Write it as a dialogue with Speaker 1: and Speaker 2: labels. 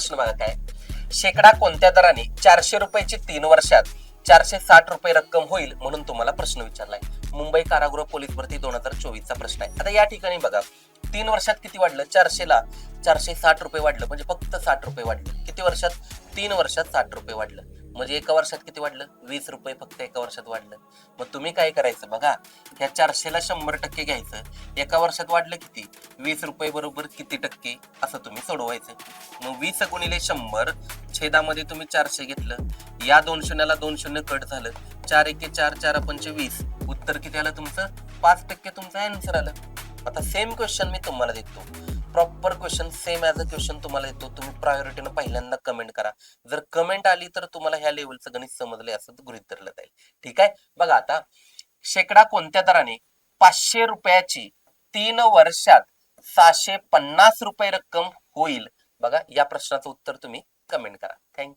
Speaker 1: प्रश्न बघा काय, शेकडा कोणत्या दराने 400 रुपयाची 3 वर्षात 460 रुपये रक्कम होईल म्हणून तुम्हाला प्रश्न विचारलाय. मुंबई कारागृह पोलीस भरती 2024 चा प्रश्न आहे. आता या ठिकाणी बघा 3 वर्षात किती वाढलं, 400 ला 460 रुपये वाढलं, म्हणजे फक्त 60 रुपये वाढलं. किती वर्षात, 3 वर्षात 60 रुपये वाढलं, म्हणजे एका वर्षात किती वाढलं, 20 रुपये फक्त एका वर्षात वाढलं. मग तुम्ही काय करायचं बघा, ह्या 400 ला 100% घ्यायचं, एका वर्षात वाढलं किती, 20 रुपये बरोबर किती टक्के, असं तुम्ही सोडवायचं. मग 20 गुणिले 100 छेदामध्ये तुम्ही 400 घेतलं, या 2 शून्याला 2 शून्य कट झालं, 4 एके 4, 4 पंचे 20, उत्तर किती आलं तुमचं, 5% तुमचं आन्सर आलं. आता सेम क्वेश्चन मी तुम्हाला देतो, proper question same as a question तुम्हाला देतो. तुम्ही प्रायोरिटीनं पहिल्यांदा कमेंट करा. जर कमेंट आली तर तुम्हाला ह्या लेवलचं गणित समजले असं गृहीत धरलं जाईल. ठीक आहे, बघा आता शेकडा कोणत्या दराने 500 रुपयाची 3 वर्षात 650 रुपये रक्कम होईल, बघा या प्रश्नाचं उत्तर तुम्ही कमेंट करा. थँक्यू.